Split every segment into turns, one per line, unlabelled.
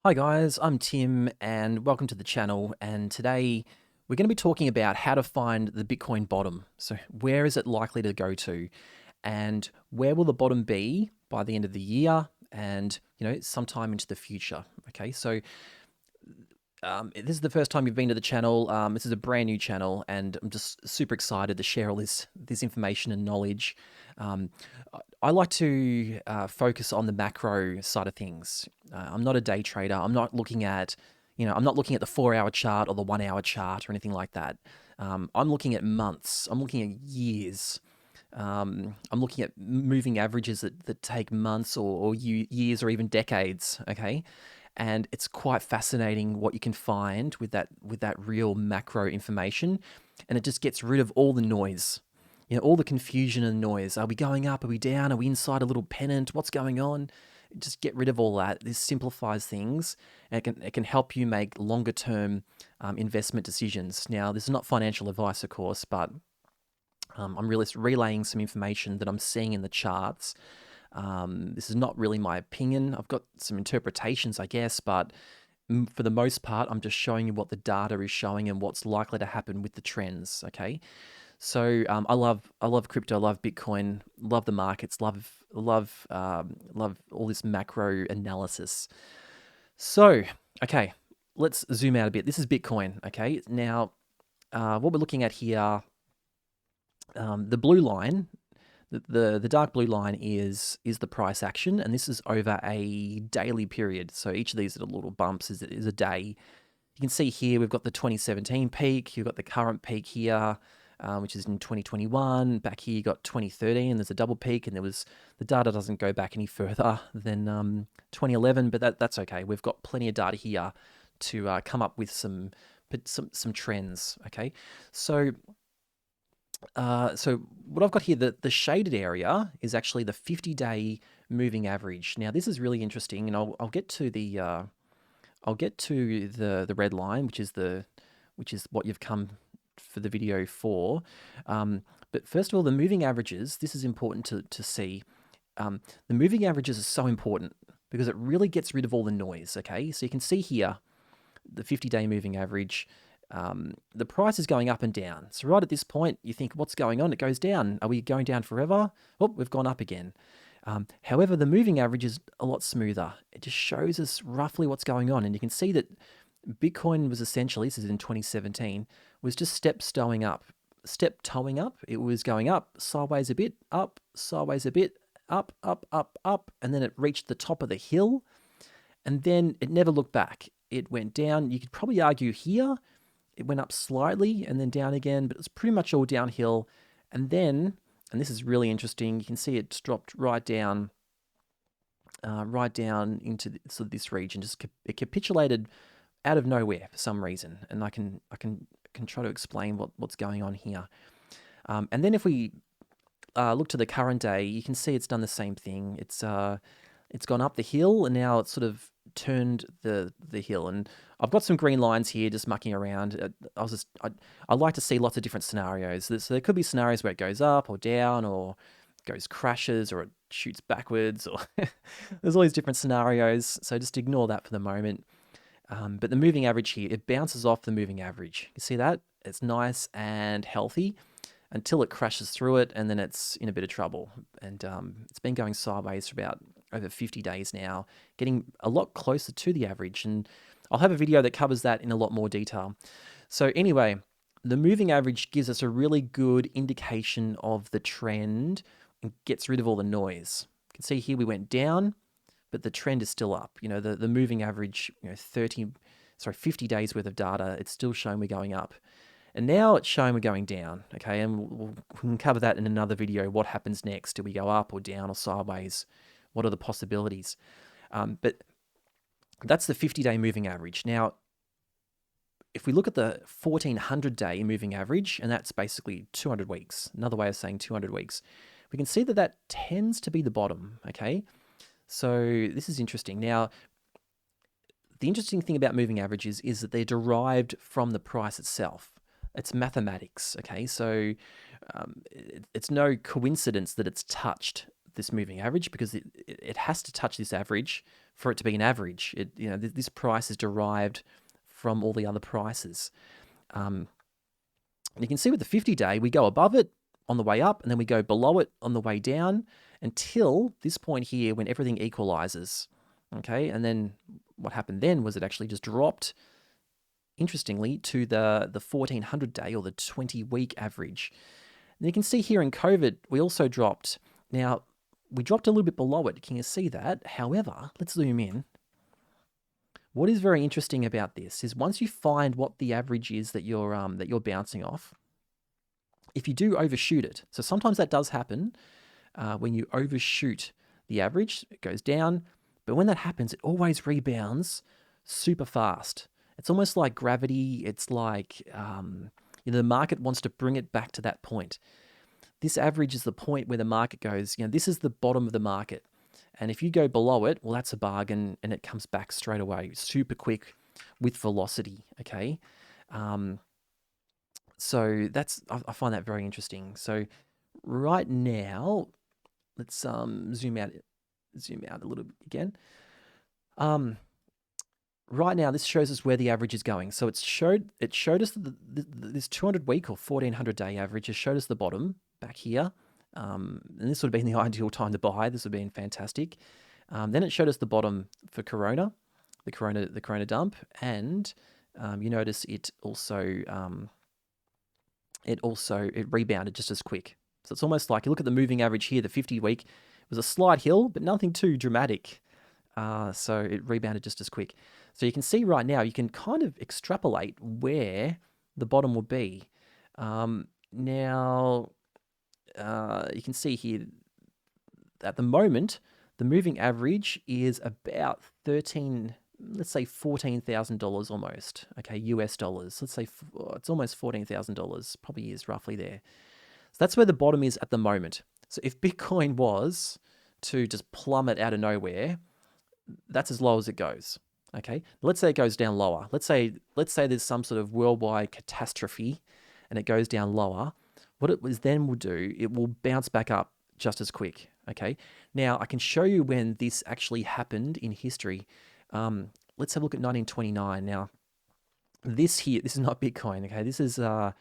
Hi guys, I'm Tim and welcome to the channel. And today we're going to be talking about how to find the Bitcoin bottom. So where is it likely to go to, and where will the bottom be by the end of the year and sometime into the future. Okay, so this is the first time you've been to the channel. This is a brand new channel, and I'm just super excited to share all this information and knowledge. Um, I like to focus on the macro side of things. I'm not a day trader. I'm not looking at, I'm not looking at the 4 hour chart or the 1 hour chart or anything like that. I'm looking at months. I'm looking at years. I'm looking at moving averages that take months or years or even decades. Okay, and it's quite fascinating what you can find with that real macro information, and it just gets rid of all the noise, all the confusion and noise. Are we going up? Are we down? Are we inside a little pennant? What's going on? Just get rid of all that. This simplifies things, and it can help you make longer term investment decisions. Now, this is not financial advice, of course, but I'm really relaying some information that I'm seeing in the charts. This is not really my opinion. I've got some interpretations, I guess, but for the most part, I'm just showing you what the data is showing and what's likely to happen with the trends. Okay, so I love crypto, love Bitcoin, love the markets, love all this macro analysis. So okay, let's zoom out a bit. This is Bitcoin. Okay, now what we're looking at here, the blue line. The dark blue line is the price action, and this is over a daily period. So each of these little bumps is a day. You can see here we've got the 2017 peak, you've got the current peak here, which is in 2021. Back here you got 2013, there's a double peak, and the data doesn't go back any further than 2011, but that's okay. We've got plenty of data here to come up with some trends. Okay, so what I've got here, the shaded area is actually the 50-day moving average. Now this is really interesting, and I'll get to the red line, which is what you've come for the video for. But first of all, the moving averages. This is important to see. The moving averages are so important because it really gets rid of all the noise. Okay, so you can see here the 50-day moving average. The price is going up and down. So right at this point, you think, what's going on? It goes down. Are we going down forever? Oh, we've gone up again. However, the moving average is a lot smoother. It just shows us roughly what's going on. And you can see that Bitcoin was essentially, this is in 2017, was just step toeing up. It was going up, sideways a bit, up, sideways a bit, up, up, up, up. And then it reached the top of the hill. And then it never looked back. It went down. You could probably argue here it went up slightly and then down again, but it was pretty much all downhill. And then, and this is really interesting, you can see it's dropped right down into this region. It capitulated out of nowhere for some reason, and I can try to explain what's going on here. And then if we look to the current day, you can see it's done the same thing. It's gone up the hill, and now it's sort of turned the hill. And I've got some green lines here just mucking around. I like to see lots of different scenarios. So there could be scenarios where it goes up or down, or goes crashes, or it shoots backwards, or there's all these different scenarios. So just ignore that for the moment. But the moving average here, it bounces off the moving average. You see that? It's nice and healthy until it crashes through it, and then it's in a bit of trouble. And it's been going sideways for about over 50 days now, getting a lot closer to the average. And I'll have a video that covers that in a lot more detail. So anyway, the moving average gives us a really good indication of the trend and gets rid of all the noise. You can see here we went down, but the trend is still up. The moving average, 50 days worth of data, it's still showing we're going up. And now it's showing we're going down, okay? And we can cover that in another video. What happens next? Do we go up or down or sideways? What are the possibilities? But that's the 50-day moving average. Now, if we look at the 1400-day moving average, and that's basically 200 weeks, another way of saying 200 weeks, we can see that tends to be the bottom, okay? So this is interesting. Now, the interesting thing about moving averages is that they're derived from the price itself. It's mathematics, okay? So it's no coincidence that it's touched this moving average, because it has to touch this average for it to be an average. This price is derived from all the other prices. And you can see with the 50-day, we go above it on the way up, and then we go below it on the way down until this point here when everything equalizes. Okay, and then what happened then was it actually just dropped, interestingly, to the 1400-day or the 20-week average. And you can see here in COVID, we also dropped. Now, we dropped a little bit below it. Can you see that? However, let's zoom in. What is very interesting about this is once you find what the average is that you're bouncing off, if you do overshoot it, so sometimes that does happen when you overshoot the average, it goes down, but when that happens, it always rebounds super fast. It's almost like gravity. It's like the market wants to bring it back to that point. This average is the point where the market goes, this is the bottom of the market. And if you go below it, well, that's a bargain, and it comes back straight away, super quick with velocity, okay? So I find that very interesting. So right now, let's zoom out a little bit again. Right now, this shows us where the average is going. So it showed us this 200-week or 1400-day average has showed us the bottom back here. And this would have been the ideal time to buy. This would have been fantastic. Then it showed us the bottom for Corona, the Corona dump, and you notice it rebounded just as quick. So it's almost like you look at the moving average here, the 50-week, it was a slight hill, but nothing too dramatic. So it rebounded just as quick. So you can see right now, you can kind of extrapolate where the bottom will be. Now, you can see here, at the moment, the moving average is about $14,000 almost, okay, US dollars. Let's say it's almost $14,000, probably is roughly there. So that's where the bottom is at the moment. So if Bitcoin was to just plummet out of nowhere, that's as low as it goes. Okay, let's say it goes down lower. Let's say there's some sort of worldwide catastrophe, and it goes down lower. What it then will do, it will bounce back up just as quick. Okay, now I can show you when this actually happened in history. Let's have a look at 1929. Now, this is not Bitcoin. Okay, this is the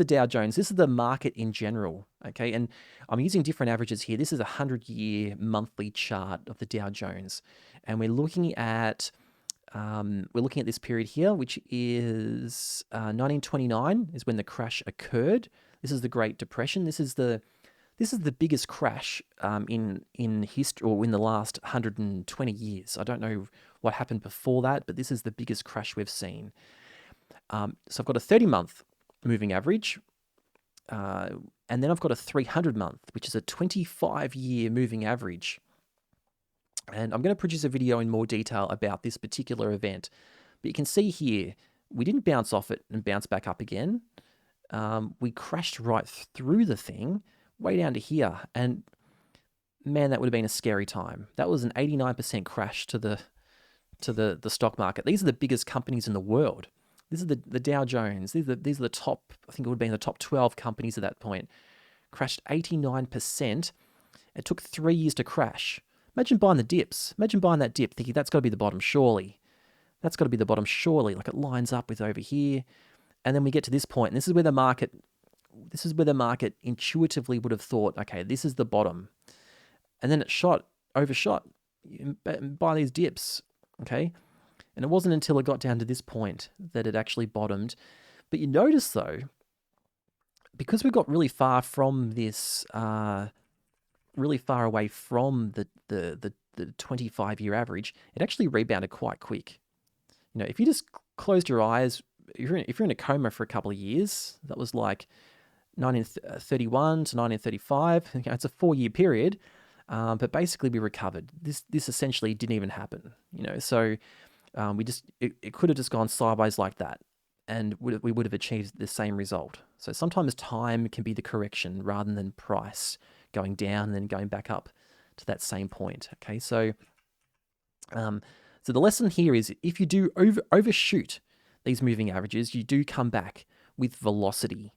Dow Jones. This is the market in general. Okay, and I'm using different averages here. This is a 100-year monthly chart of the Dow Jones, and we're looking at this period here, which is 1929 is when the crash occurred. This is the Great Depression. This is the biggest crash in history, or in the last 120 years. I don't know what happened before that, but this is the biggest crash we've seen. So I've got a 30-month moving average, and then I've got a 300-month, which is a 25-year moving average. And I'm going to produce a video in more detail about this particular event. But you can see here, we didn't bounce off it and bounce back up again. We crashed right through the thing, way down to here. And man, that would have been a scary time. That was an 89% crash to the stock market. These are the biggest companies in the world. This is the Dow Jones. These are the top, I think it would have been the top 12 companies at that point. Crashed 89%. It took 3 years to crash. Imagine buying the dips. Imagine buying that dip, thinking that's got to be the bottom, surely. That's got to be the bottom, surely. Like it lines up with over here. And then we get to this point, and this is where the market intuitively would have thought, okay, this is the bottom. And then it overshot by these dips, okay? And it wasn't until it got down to this point that it actually bottomed. But you notice, though, because we got really far from this, really far away from the 25-year average, it actually rebounded quite quick. You know, if you just closed your eyes, if you're in a coma for a couple of years, that was like 1931 to 1935. You know, it's a 4-year period, but basically we recovered. This essentially didn't even happen. You know, so it could have just gone sideways like that, and we would have achieved the same result. So sometimes time can be the correction rather than price going down and then going back up to that same point. Okay, so so the lesson here is if you do overshoot these moving averages, you do come back with velocity,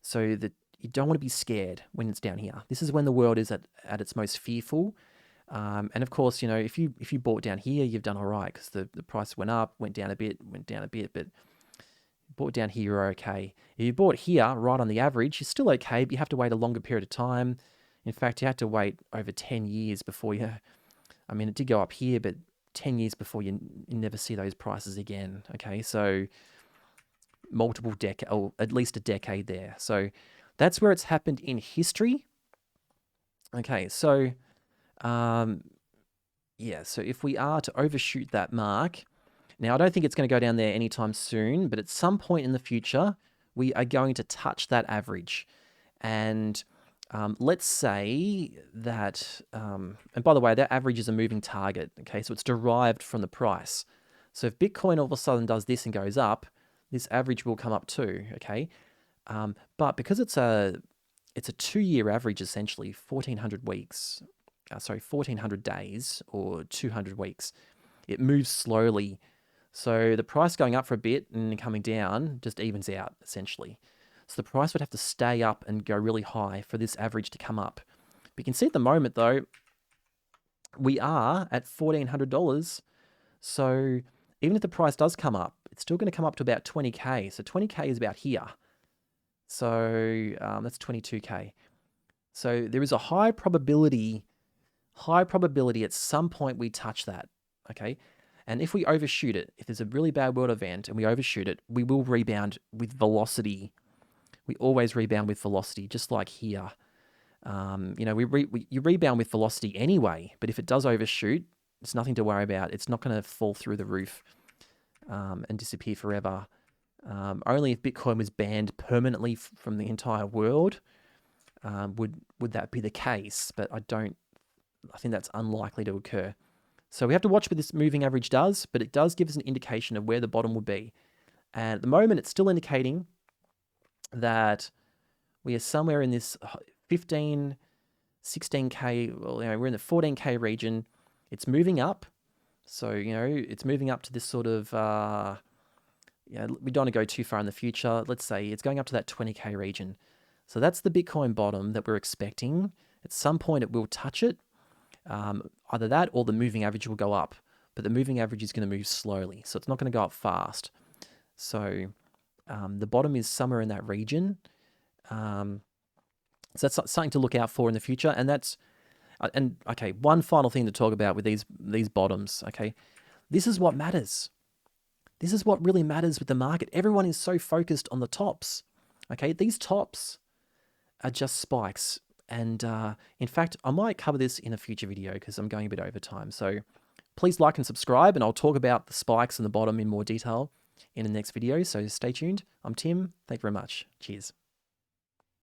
so that you don't want to be scared when it's down here. This is when the world is at its most fearful. And of course, you know, if you bought down here, you've done all right because the price went up, went down a bit, but bought down here, you're okay. If you bought here, right on the average, you're still okay, but you have to wait a longer period of time. In fact, you had to wait over 10 years before you, I mean, it did go up here, but 10 years before you never see those prices again. Okay, so multiple decade, or at least a decade there. So that's where it's happened in history. Okay, so yeah, so if we are to overshoot that mark, now I don't think it's going to go down there anytime soon, but at some point in the future, we are going to touch that average. And let's say that, and by the way, that average is a moving target, okay? So it's derived from the price. So if Bitcoin all of a sudden does this and goes up, this average will come up too, okay? But because it's a 2-year average, essentially, 1,400 weeks, 1,400 days or 200 weeks, it moves slowly. So the price going up for a bit and coming down just evens out, essentially. So the price would have to stay up and go really high for this average to come up. But you can see at the moment, though, we are at $1,400. So even if the price does come up, it's still going to come up to about 20K. So 20K is about here. So that's 22K. So there is a high probability at some point we touch that, okay? And if we overshoot it, if there's a really bad world event and we overshoot it, we will rebound with velocity. We always rebound with velocity, just like here. You know, you rebound with velocity anyway, but if it does overshoot, it's nothing to worry about. It's not going to fall through the roof and disappear forever. Only if Bitcoin was banned permanently from the entire world would that be the case, but I think that's unlikely to occur. So we have to watch what this moving average does, but it does give us an indication of where the bottom will be. And at the moment, it's still indicating that we are somewhere in this 15, 16K, well, you know, we're in the 14K region. It's moving up. So, you know, it's moving up to this sort of, you know, we don't want to go too far in the future. Let's say it's going up to that 20K region. So that's the Bitcoin bottom that we're expecting. At some point, it will touch it. Either that or the moving average will go up, but the moving average is going to move slowly, so it's not going to go up fast. So the bottom is somewhere in that region. So that's something to look out for in the future. And that's okay. One final thing to talk about with these bottoms. Okay, this is what matters. This is what really matters with the market. Everyone is so focused on the tops. Okay, these tops are just spikes. And in fact, I might cover this in a future video because I'm going a bit over time. So please like and subscribe, and I'll talk about the spikes and the bottom in more detail in the next video. So stay tuned. I'm Tim. Thank you very much. Cheers.